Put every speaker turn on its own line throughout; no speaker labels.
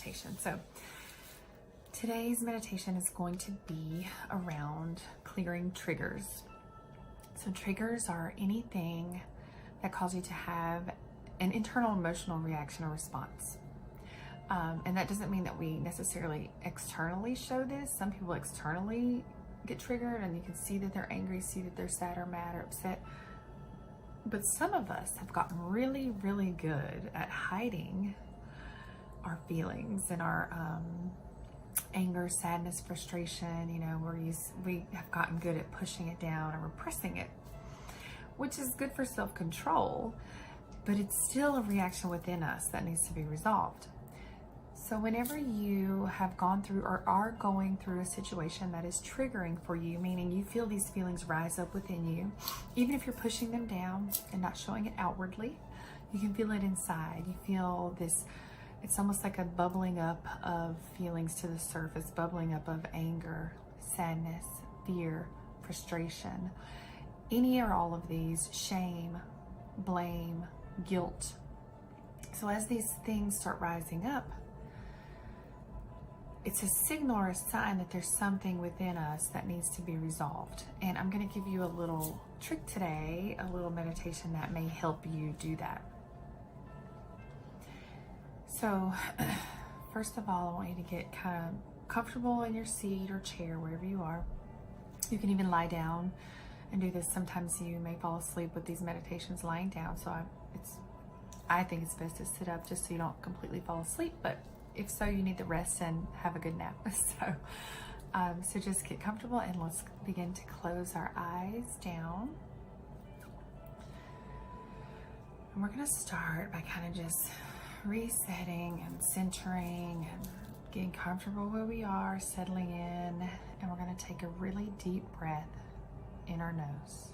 meditation. So today's meditation is going to be around clearing triggers. So triggers are anything that cause you to have an internal emotional reaction or response. And that doesn't mean that we necessarily externally show this. Some people externally get triggered and you can see that they're angry, see that they're sad or mad or upset. But some of us have gotten really, really good at hiding our feelings and our anger, sadness, frustration. You know, we have gotten good at pushing it down and repressing it, which is good for self-control, but it's still a reaction within us that needs to be resolved. So whenever you have gone through or are going through a situation that is triggering for you, meaning you feel these feelings rise up within you, even if you're pushing them down and not showing it outwardly, you can feel it inside. You feel this, it's almost like a bubbling up of feelings to the surface, bubbling up of anger, sadness, fear, frustration, any or all of these, shame, blame, guilt. So as these things start rising up, it's a signal or a sign that there's something within us that needs to be resolved. And I'm going to give you a little trick today, a little meditation that may help you do that. So first of all, I want you to get kind of comfortable in your seat or chair, wherever you are. You can even lie down and do this. Sometimes you may fall asleep with these meditations lying down. So I think it's best to sit up just so you don't completely fall asleep. But if so, you need to rest and have a good nap. So just get comfortable and let's begin to close our eyes down. And we're gonna start by kind of just resetting and centering and getting comfortable where we are, settling in. And we're gonna take a really deep breath in our nose.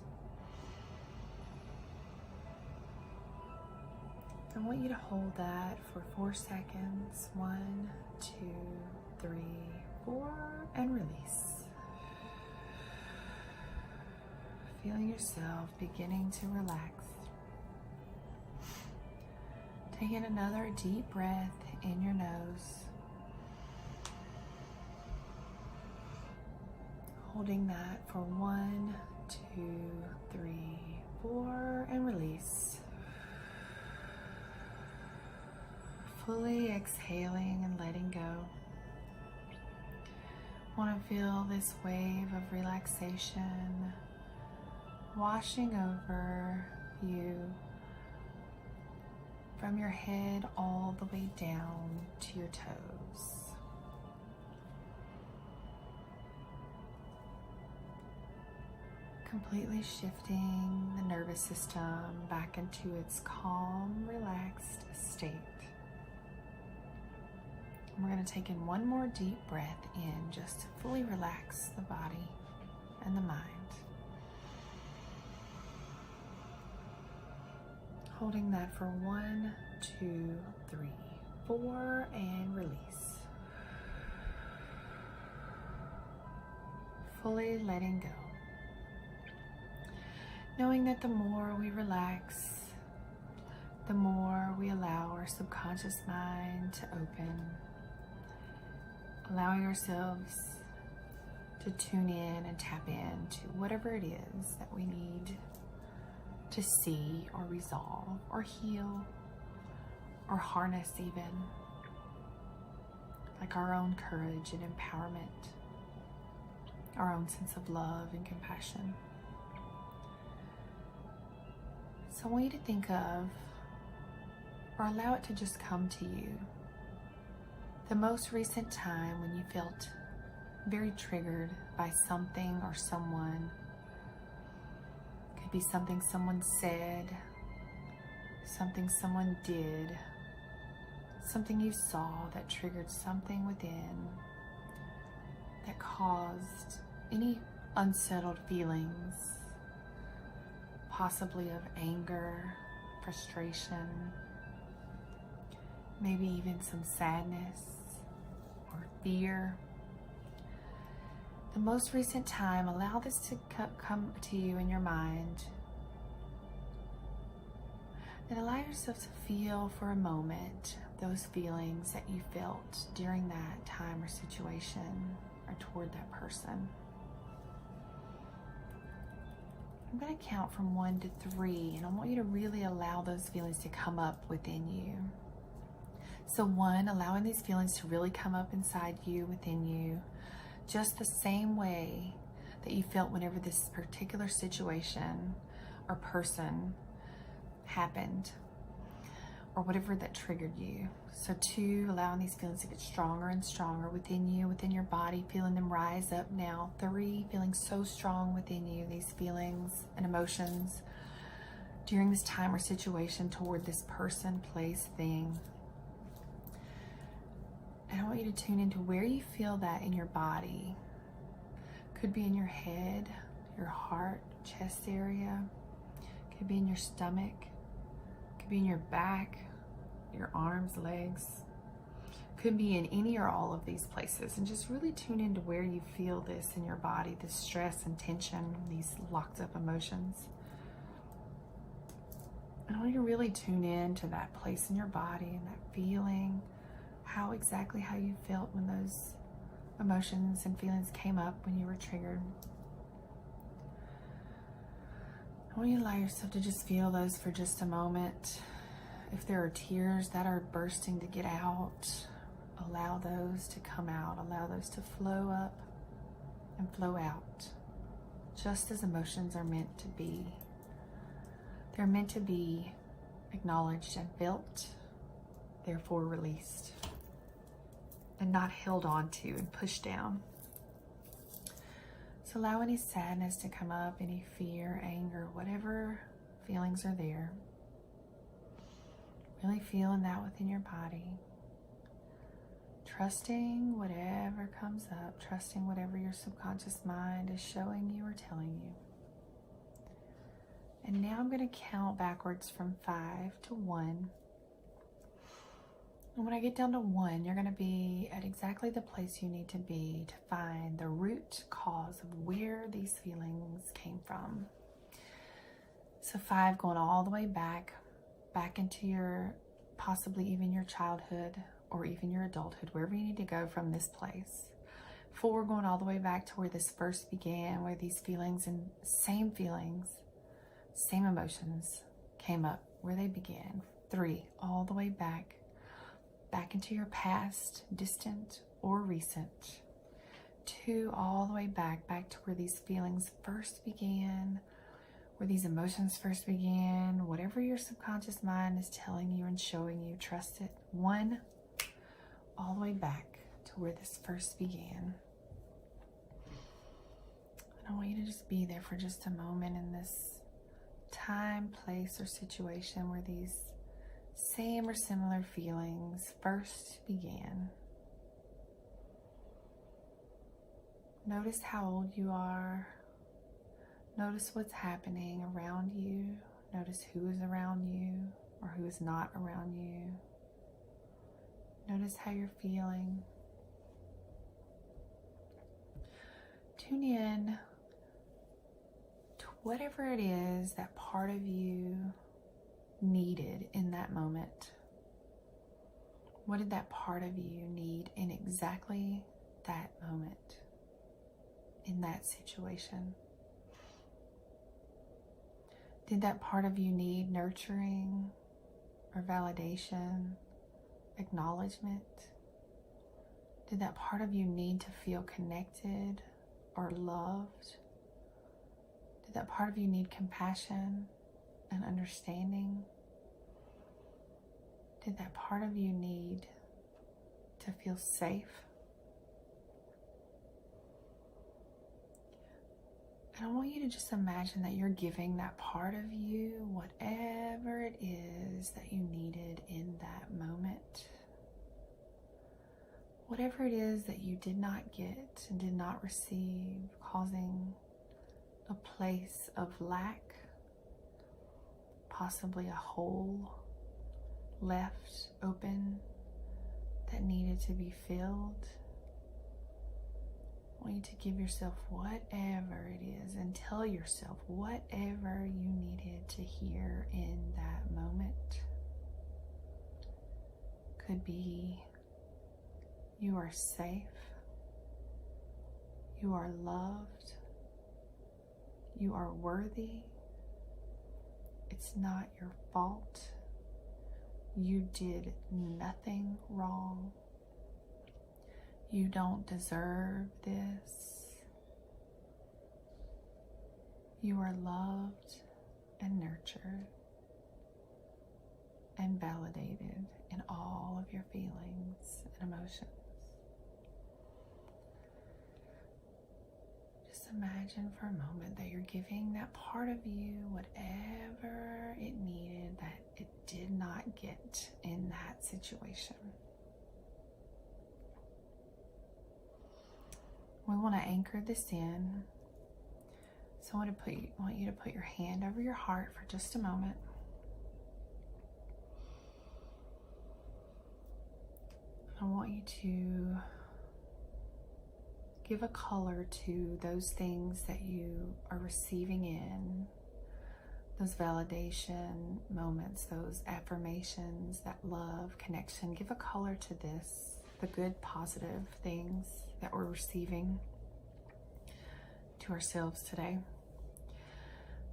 I want you to hold that for 4 seconds. 1, 2, 3, 4, and release. Feeling yourself beginning to relax. Taking another deep breath in your nose. Holding that for 1, 2, 3, 4, and release. Fully exhaling and letting go. Want to feel this wave of relaxation washing over you from your head all the way down to your toes. Completely shifting the nervous system back into its calm, relaxed state. We're going to take in one more deep breath in just to fully relax the body and the mind. Holding that for 1, 2, 3, 4, and release. Fully letting go. Knowing that the more we relax, the more we allow our subconscious mind to open. Allowing ourselves to tune in and tap in to whatever it is that we need to see or resolve or heal or harness even. Like our own courage and empowerment, our own sense of love and compassion. So I want you to think of, or allow it to just come to you, the most recent time when you felt very triggered by something or someone. Could be something someone said, something someone did, something you saw that triggered something within that caused any unsettled feelings, possibly of anger, frustration, maybe even some sadness or fear. The most recent time, allow this to come to you in your mind And allow yourself to feel for a moment those feelings that you felt during that time or situation or toward that person. I'm going to count from 1 to 3, and I want you to really allow those feelings to come up within you. So 1, allowing these feelings to really come up inside you, within you, just the same way that you felt whenever this particular situation or person happened, or whatever that triggered you. So 2, allowing these feelings to get stronger and stronger within you, within your body, feeling them rise up now. 3, feeling so strong within you, these feelings and emotions during this time or situation toward this person, place, thing. And I want you to tune into where you feel that in your body. Could be in your head, your heart, chest area. Could be in your stomach. Could be in your back, your arms, legs. Could be in any or all of these places. And just really tune into where you feel this in your body, this stress and tension, these locked up emotions. And I want you to really tune in to that place in your body and that feeling, how you felt when those emotions and feelings came up when you were triggered. I want you to allow yourself to just feel those for just a moment. If there are tears that are bursting to get out, allow those to come out. Allow those to flow up and flow out, just as emotions are meant to be. They're meant to be acknowledged and felt, therefore released, and not held on to and pushed down. So allow any sadness to come up, any fear, anger, whatever feelings are there. Really feeling that within your body. Trusting whatever comes up, trusting whatever your subconscious mind is showing you or telling you. And now I'm going to count backwards from 5 to 1. And when I get down to 1, you're going to be at exactly the place you need to be to find the root cause of where these feelings came from. So 5, going all the way back into your, possibly even your childhood or even your adulthood, wherever you need to go from this place. 4, going all the way back to where this first began, where these feelings and same emotions came up, where they began. 3, all the way back into your past, distant or recent. 2, all the way back to where these feelings first began, where these emotions first began, whatever your subconscious mind is telling you and showing you, trust it. 1, all the way back to where this first began. And I want you to just be there for just a moment in this time, place, or situation where these same or similar feelings first began. Notice how old you are. Notice what's happening around you. Notice who is around you or who is not around you. Notice how you're feeling. Tune in to whatever it is that part of you needed in that moment. What did that part of you need in exactly that moment, in that situation? Did that part of you need nurturing or validation, acknowledgement? Did that part of you need to feel connected or loved? Did that part of you need compassion and understanding? Did that part of you need to feel safe? And I want you to just imagine that you're giving that part of you whatever it is that you needed in that moment. Whatever it is that you did not get and did not receive, causing a place of lack, possibly a hole left open that needed to be filled. I want you to give yourself whatever it is and tell yourself whatever you needed to hear in that moment. Could be you are safe, you are loved, you are worthy, it's not your fault, you did nothing wrong, you don't deserve this, you are loved and nurtured and validated in all of your feelings and emotions. Just imagine for a moment that you're giving that part of you whatever it needed that it did not get in that situation. We want to anchor this in. So I want you to put your hand over your heart for just a moment. I want you to give a color to those things that you are receiving in, those validation moments, those affirmations, that love, connection. Give a color to this, the good, positive things that we're receiving to ourselves today.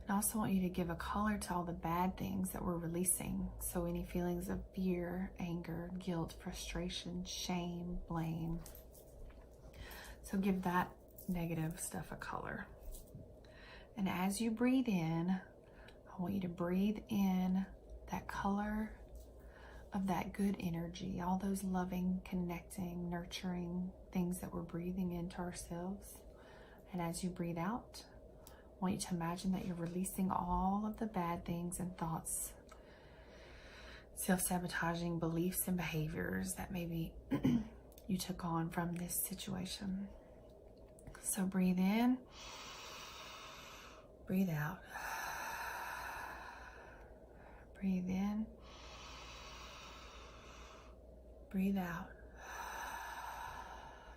I also want you to give a color to all the bad things that we're releasing. So any feelings of fear, anger, guilt, frustration, shame, blame. So give that negative stuff a color. And as you breathe in, I want you to breathe in that color of that good energy, all those loving, connecting, nurturing things that we're breathing into ourselves. And as you breathe out, I want you to imagine that you're releasing all of the bad things and thoughts, self-sabotaging beliefs and behaviors that maybe you took on from this situation. So breathe in, breathe out. Breathe in, breathe out.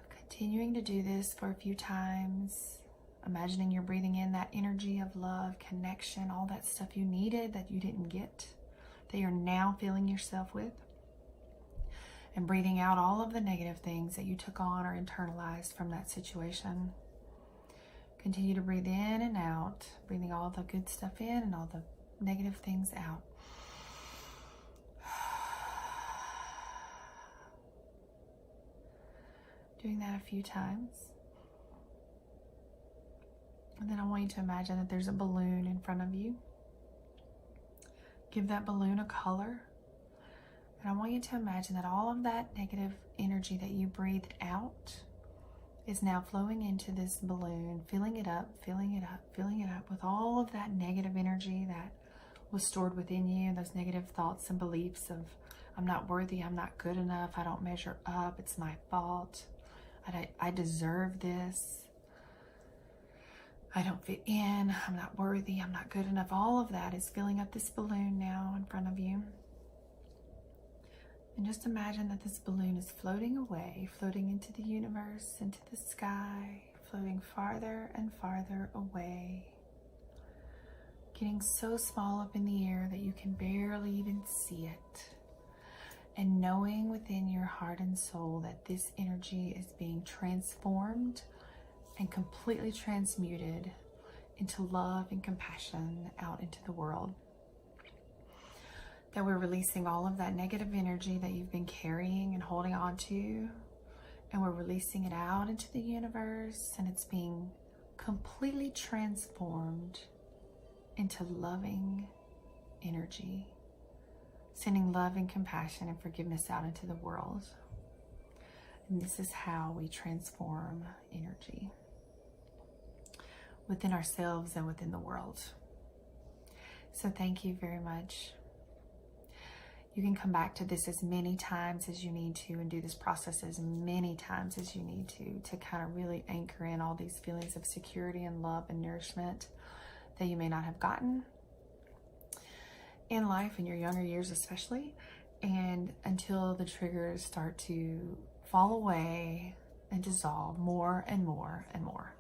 Continuing to do this for a few times. Imagining you're breathing in that energy of love, connection, all that stuff you needed that you didn't get, that you're now filling yourself with. And breathing out all of the negative things that you took on or internalized from that situation. Continue to breathe in and out, breathing all the good stuff in and all the negative things out. Doing that a few times. And then I want you to imagine that there's a balloon in front of you. Give that balloon a color. And I want you to imagine that all of that negative energy that you breathed out is now flowing into this balloon, filling it up, filling it up, filling it up with all of that negative energy that was stored within you, those negative thoughts and beliefs of, I'm not worthy, I'm not good enough, I don't measure up, it's my fault, I deserve this. I don't fit in, I'm not worthy, I'm not good enough. All of that is filling up this balloon now in front of you. And just imagine that this balloon is floating away, floating into the universe, into the sky, floating farther and farther away. Getting so small up in the air that you can barely even see it. And knowing within your heart and soul that this energy is being transformed and completely transmuted into love and compassion out into the world. That we're releasing all of that negative energy that you've been carrying and holding on to, and we're releasing it out into the universe, and it's being completely transformed into loving energy, sending love and compassion and forgiveness out into the world. And this is how we transform energy within ourselves and within the world. So thank you very much. You can come back to this as many times as you need to and do this process as many times as you need to kind of really anchor in all these feelings of security and love and nourishment that you may not have gotten in life, in your younger years especially, and until the triggers start to fall away and dissolve more and more and more.